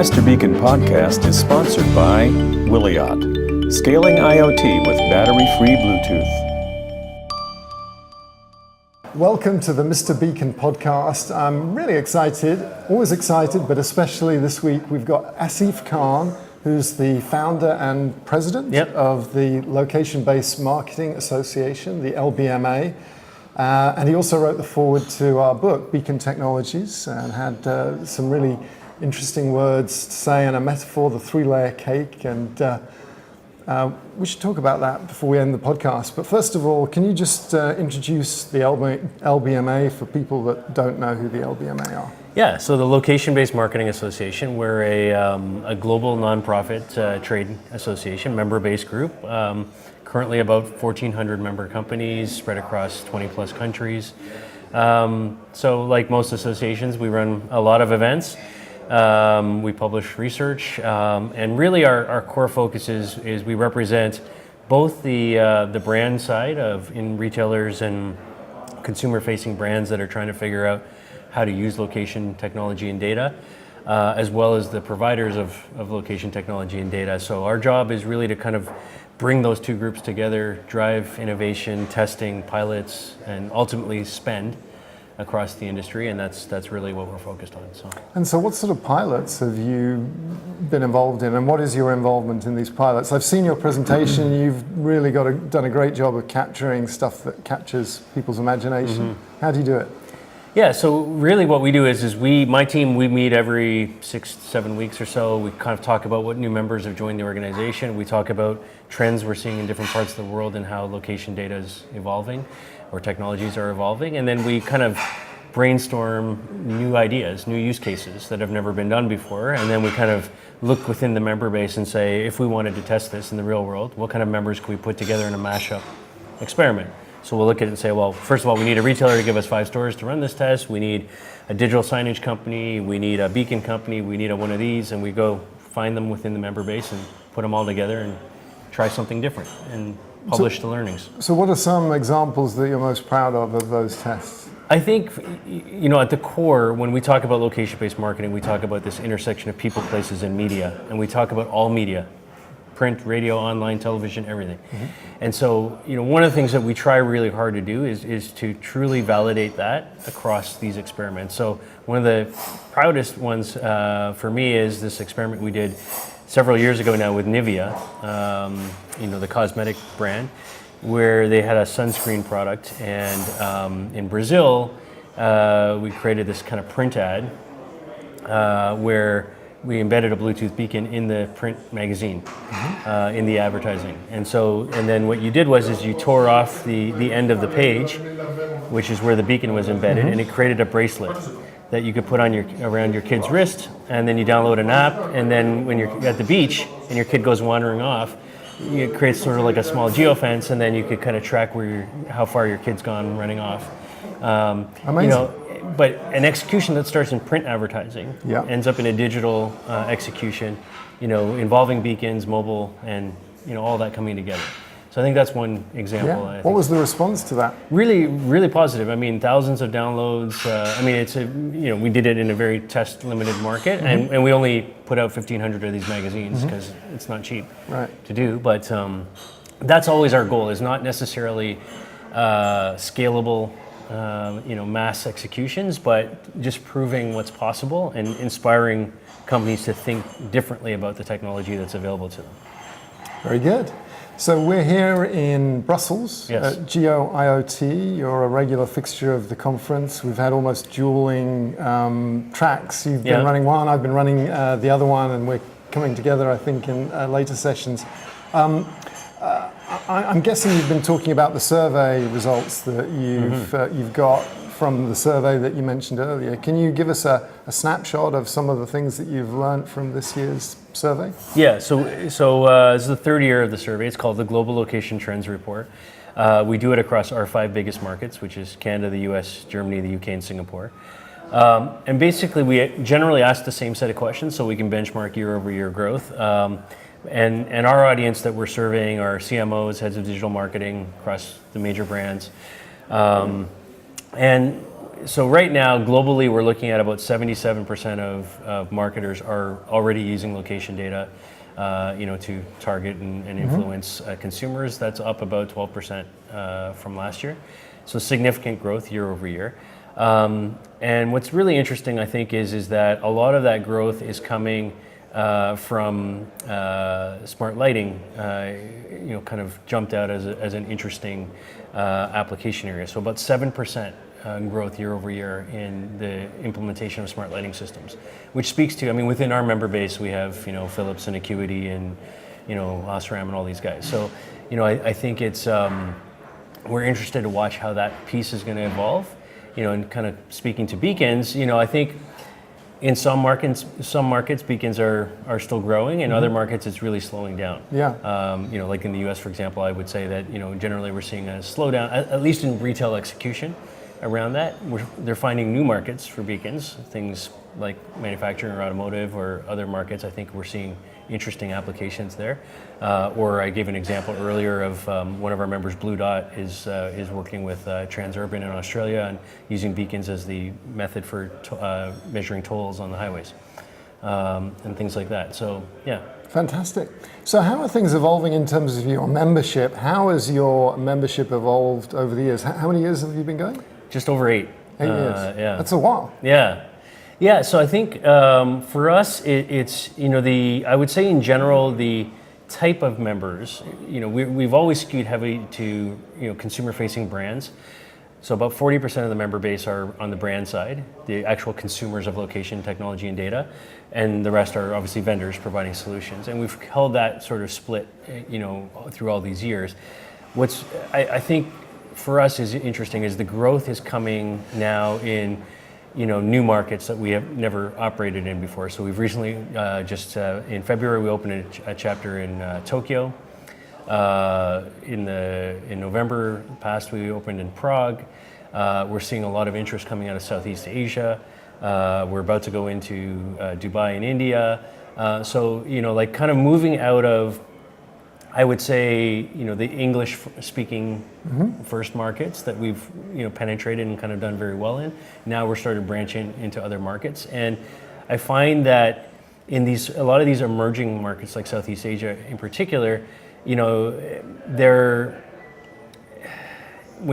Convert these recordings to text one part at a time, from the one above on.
Mr. Beacon podcast is sponsored by Wiliot, scaling IoT with battery-free Bluetooth. Welcome to the Mr. Beacon podcast. I'm really excited, always excited, but especially this week we've got Asif Khan, who's the founder and president of the Location-Based Marketing Association, the LBMA. And he also wrote the foreword to our book, Beacon Technologies, and had some really interesting words to say and a metaphor, the three-layer cake. And we should talk about that before we end the podcast. But first of all, can you just introduce the LBMA for people that don't know who the LBMA are? Yeah, so the Location-Based Marketing Association, we're a global nonprofit trade association, member-based group. Currently about 1,400 member companies spread across 20 plus countries. So like most associations, we run a lot of events. We publish research, and really our core focus is we represent both the brand side of in retailers and consumer-facing brands that are trying to figure out how to use location technology and data, as well as the providers of location technology and data. So our job is really to kind of bring those two groups together, drive innovation, testing, pilots, and ultimately spend across the industry, and that's really what we're focused on. And so what sort of pilots have you been involved in, and what is your involvement in these pilots? I've seen your presentation. You've really done a great job of capturing stuff that captures people's imagination. How do you do it? Yeah, so really what we do is my team, we meet every 6-7 weeks or so. We kind of talk about what new members have joined the organization. We talk about trends we're seeing in different parts of the world and how location data is evolving or technologies are evolving. And then we kind of brainstorm new ideas, new use cases that have never been done before. And then we kind of look within the member base and say, if we wanted to test this in the real world, what kind of members can we put together in a mashup experiment? So we'll look at it and say, well, first of all, we need a retailer to give us 5 stores to run this test. We need a digital signage company. We need a beacon company. We need one of these. And we go find them within the member base and put them all together and try something different and publish the learnings. So what are some examples that you're most proud of those tests? I think, at the core, when we talk about location-based marketing, we talk about this intersection of people, places, and media. And we talk about all media. Print, radio, online, television, everything. And so, one of the things that we try really hard to do is to truly validate that across these experiments. So one of the proudest ones for me is this experiment we did several years ago now with Nivea, the cosmetic brand, where they had a sunscreen product. And in Brazil, we created this kind of print ad where we embedded a Bluetooth beacon in the print magazine, in the advertising. And then what you did is you tore off the end of the page, which is where the beacon was embedded, and it created a bracelet that you could put on around your kid's wrist, and then you download an app, and then when you're at the beach and your kid goes wandering off, it creates sort of like a small geofence, and then you could kind of track how far your kid's gone running off. Amazing. But an execution that starts in print advertising ends up in a digital execution, involving beacons, mobile, and all that coming together. So I think that's one example. Yeah. What was the response to that? Really, really positive. I mean, thousands of downloads. We did it in a very test-limited market, and we only put out 1,500 of these magazines because it's not cheap to do. But that's always our goal. Is not necessarily scalable. Mass executions, but just proving what's possible and inspiring companies to think differently about the technology that's available to them. Very good. So we're here in Brussels at Geo IoT. You're a regular fixture of the conference. We've had almost dueling tracks. You've been running one, I've been running the other one, and we're coming together, I think, in later sessions. I'm guessing you've been talking about the survey results that you've got from the survey that you mentioned earlier. Can you give us a snapshot of some of the things that you've learned from this year's survey? Yeah, so this is the 3rd year of the survey. It's called the Global Location Trends Report. We do it across our 5 biggest markets, which is Canada, the US, Germany, the UK, and Singapore. And basically, we generally ask the same set of questions so we can benchmark year-over-year growth. And our audience that we're surveying are CMOs, heads of digital marketing across the major brands. And so right now, globally, we're looking at about 77% of marketers are already using location data, to target and influence consumers. That's up about 12% from last year. So significant growth year over year. And what's really interesting, I think, is that a lot of that growth is coming from smart lighting, kind of jumped out as an interesting application area. So about 7% growth year over year in the implementation of smart lighting systems, which speaks to, within our member base, we have, Philips and Acuity and, Osram and all these guys. So, I think it's, we're interested to watch how that piece is going to evolve, and kind of speaking to beacons, I think in some markets beacons are still growing. In other markets, it's really slowing down. Yeah. Like in the US, for example, I would say that, generally we're seeing a slowdown, at least in retail execution around that. They're finding new markets for beacons, things like manufacturing or automotive or other markets. I think we're seeing interesting applications there. Or I gave an example earlier of one of our members, Blue Dot, is working with Transurban in Australia and using beacons as the method for measuring tolls on the highways and things like that. So, yeah. Fantastic. So how are things evolving in terms of your membership? How has your membership evolved over the years? How many years have you been going? Just over 8. 8 years. Yeah. That's a while. Yeah. Yeah, so I think for us, it's, I would say in general, the type of members, we've always skewed heavily to, consumer-facing brands. So about 40% of the member base are on the brand side, the actual consumers of location, technology, and data, and the rest are obviously vendors providing solutions. And we've held that sort of split, through all these years. What's, I think, for us is interesting is the growth is coming now in, new markets that we have never operated in before. So we've recently, in February, we opened a chapter in Tokyo. In November past, we opened in Prague. We're seeing a lot of interest coming out of Southeast Asia. We're about to go into Dubai and India. So, kind of moving out of, I would say, the English-speaking first markets that we've, penetrated and kind of done very well in. Now we're starting to branch into other markets. And I find that in a lot of these emerging markets, like Southeast Asia in particular, when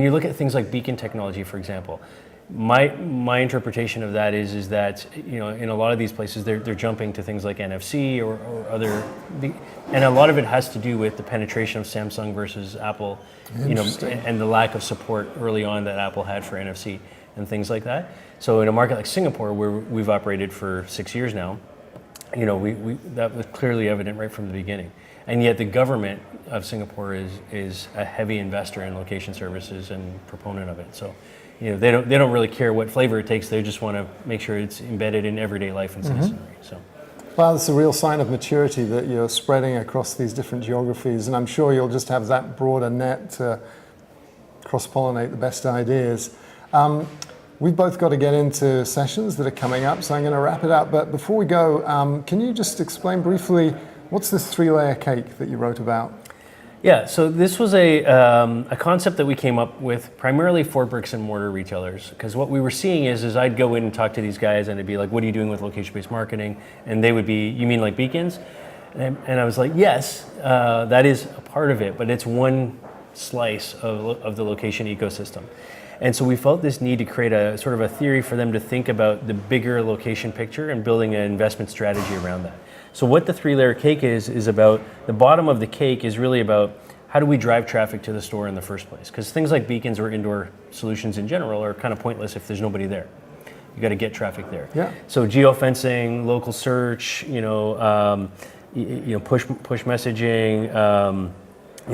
you look at things like beacon technology, for example, my interpretation of that is that, in a lot of these places, they're jumping to things like NFC or other, and a lot of it has to do with the penetration of Samsung versus Apple, and the lack of support early on that Apple had for NFC and things like that. So in a market like Singapore, where we've operated for 6 years now, that was clearly evident right from the beginning. And yet the government of Singapore is a heavy investor in location services and proponent of it. So, they don't really care what flavor it takes. They just want to make sure it's embedded in everyday life and citizenry. So, well, it's a real sign of maturity that you're spreading across these different geographies, and I'm sure you'll just have that broader net to cross-pollinate the best ideas. We've both got to get into sessions that are coming up, so I'm going to wrap it up. But before we go, can you just explain briefly what's this 3-layer cake that you wrote about? Yeah, so this was a concept that we came up with primarily for bricks and mortar retailers, because what we were seeing is I'd go in and talk to these guys and it'd be like, what are you doing with location-based marketing? And they would be, you mean like beacons? And I was like, yes, that is a part of it, but it's one slice of the location ecosystem. And so we felt this need to create a sort of a theory for them to think about the bigger location picture and building an investment strategy around that. So what the 3-layer cake is about, the bottom of the cake is really about how do we drive traffic to the store in the first place? Because things like beacons or indoor solutions in general are kind of pointless if there's nobody there. You got to get traffic there. Yeah. So geofencing, local search, push messaging,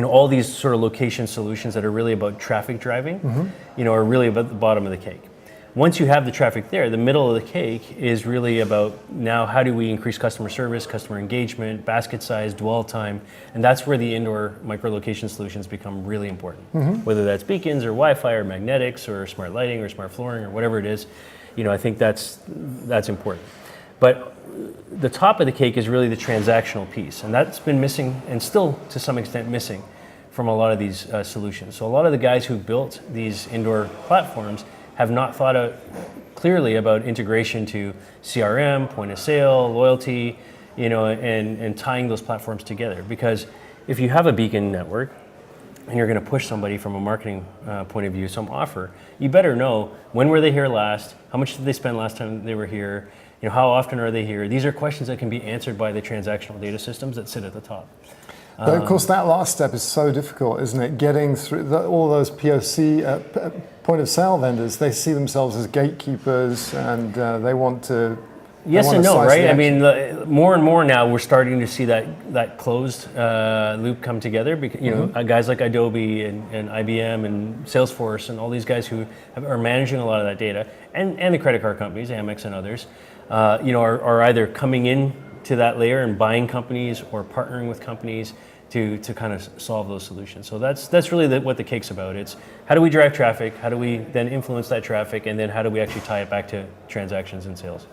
all these sort of location solutions that are really about traffic driving, are really about the bottom of the cake. Once you have the traffic there, the middle of the cake is really about now how do we increase customer service, customer engagement, basket size, dwell time, and that's where the indoor micro-location solutions become really important. Whether that's beacons or Wi-Fi or magnetics or smart lighting or smart flooring or whatever it is, I think that's important. But the top of the cake is really the transactional piece, and that's been missing and still to some extent missing from a lot of these solutions. So a lot of the guys who built these indoor platforms have not thought out clearly about integration to CRM, point of sale, loyalty, and tying those platforms together. Because if you have a beacon network and you're going to push somebody from a marketing point of view, some offer, you better know when were they here last, how much did they spend last time they were here, how often are they here. These are questions that can be answered by the transactional data systems that sit at the top. But of course, that last step is so difficult, isn't it? Getting through all those POC, point of sale vendors, they see themselves as gatekeepers, and they want to. Yes and no, right? I mean, more and more now we're starting to see that closed loop come together. Because, guys like Adobe and IBM and Salesforce and all these guys who are managing a lot of that data, and the credit card companies, Amex and others, are either coming in to that layer and buying companies or partnering with companies to kind of solve those solutions. So that's really what the cake's about. It's how do we drive traffic, how do we then influence that traffic, and then how do we actually tie it back to transactions and sales.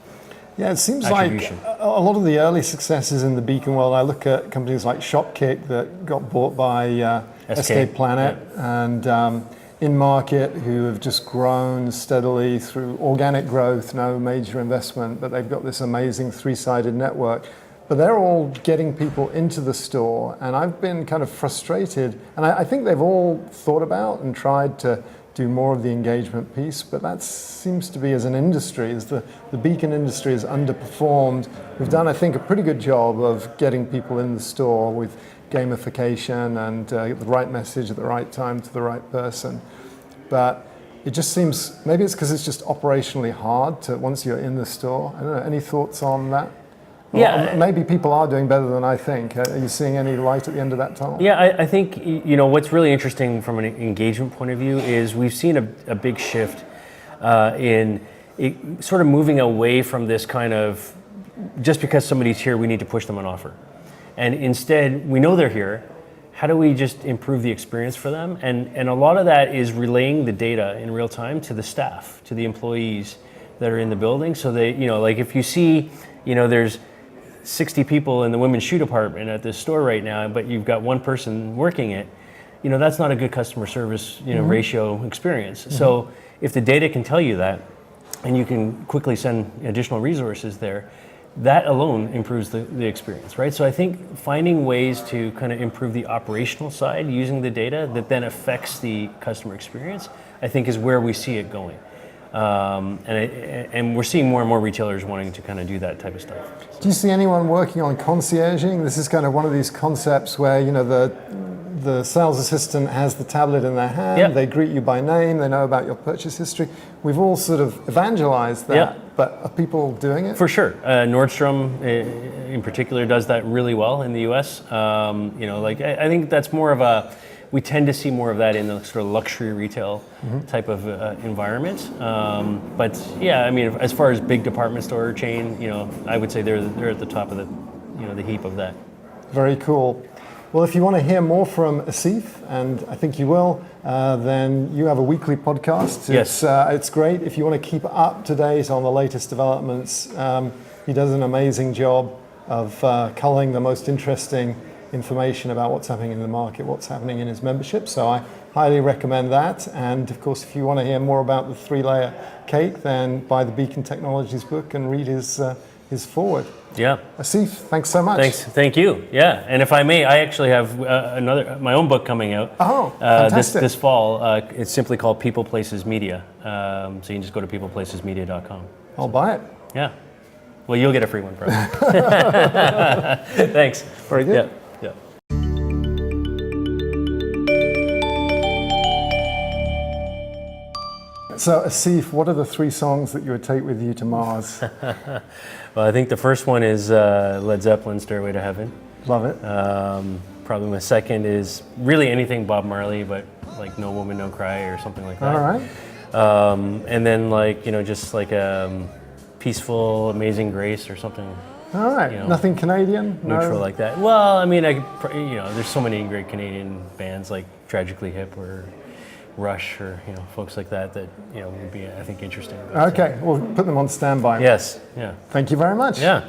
Yeah, it seems like a lot of the early successes in the beacon world, I look at companies like Shopkick that got bought by SK Planet, and In-Market, who have just grown steadily through organic growth, no major investment, but they've got this amazing three-sided network. But they're all getting people into the store, and I've been kind of frustrated. And I think they've all thought about and tried to do more of the engagement piece, but that seems to be, as an industry, as the beacon industry has underperformed. We've done, I think, a pretty good job of getting people in the store with gamification and the right message at the right time to the right person. But it just seems, maybe it's because it's just operationally hard to, once you're in the store. I don't know, any thoughts on that? Yeah, or maybe people are doing better than I think. Are you seeing any light at the end of that tunnel? Yeah, I think what's really interesting from an engagement point of view is we've seen a big shift in sort of moving away from this kind of just because somebody's here, we need to push them an offer, and instead we know they're here. How do we just improve the experience for them? And a lot of that is relaying the data in real time to the staff, to the employees that are in the building. So they, like if you see, there's 60 people in the women's shoe department at this store right now, but you've got one person working it, that's not a good customer service, ratio experience. Mm-hmm. So if the data can tell you that, and you can quickly send additional resources there, that alone improves the experience, right? So I think finding ways to kind of improve the operational side using the data that then affects the customer experience, I think is where we see it going. And we're seeing more and more retailers wanting to kind of do that type of stuff. So. Do you see anyone working on concierging? This is kind of one of these concepts where, the sales assistant has the tablet in their hand, yep. They greet you by name, they know about your purchase history. We've all sort of evangelized that, yep. But are people doing it? For sure. Nordstrom in particular does that really well in the US. I think that's more of we tend to see more of that in the sort of luxury retail mm-hmm. type of environment. But yeah, I mean, as far as big department store chain, I would say they're at the top of the heap of that. Very cool. Well, if you want to hear more from Asif, and I think you will, then you have a weekly podcast. Yes. It's great. If you want to keep up to date on the latest developments, he does an amazing job of culling the most interesting information about what's happening in the market, what's happening in his membership. So I highly recommend that. And of course, if you want to hear more about the three-layer cake, then buy the Beacon Technologies book and read his forward. Yeah. Asif, thanks so much. Thank you. Yeah, and if I may, I actually have my own book coming out. Oh, fantastic. This fall. It's simply called People Places Media. So you can just go to peopleplacesmedia.com. I'll buy it. Yeah. Well, you'll get a free one, probably. Thanks. Very good. Yeah. So, Asif, what are the 3 songs that you would take with you to Mars? Well, I think the first one is Led Zeppelin, Stairway to Heaven. Love it. Probably my second is really anything Bob Marley, but like No Woman, No Cry or something like that. All right. And then just like Peaceful, Amazing Grace or something. All right. Nothing Canadian? Neutral like that. Well, I mean, there's so many great Canadian bands like Tragically Hip or Rush or folks like that would be, I think, interesting. Okay, we'll put them on standby. Yes. Yeah. Thank you very much. Yeah.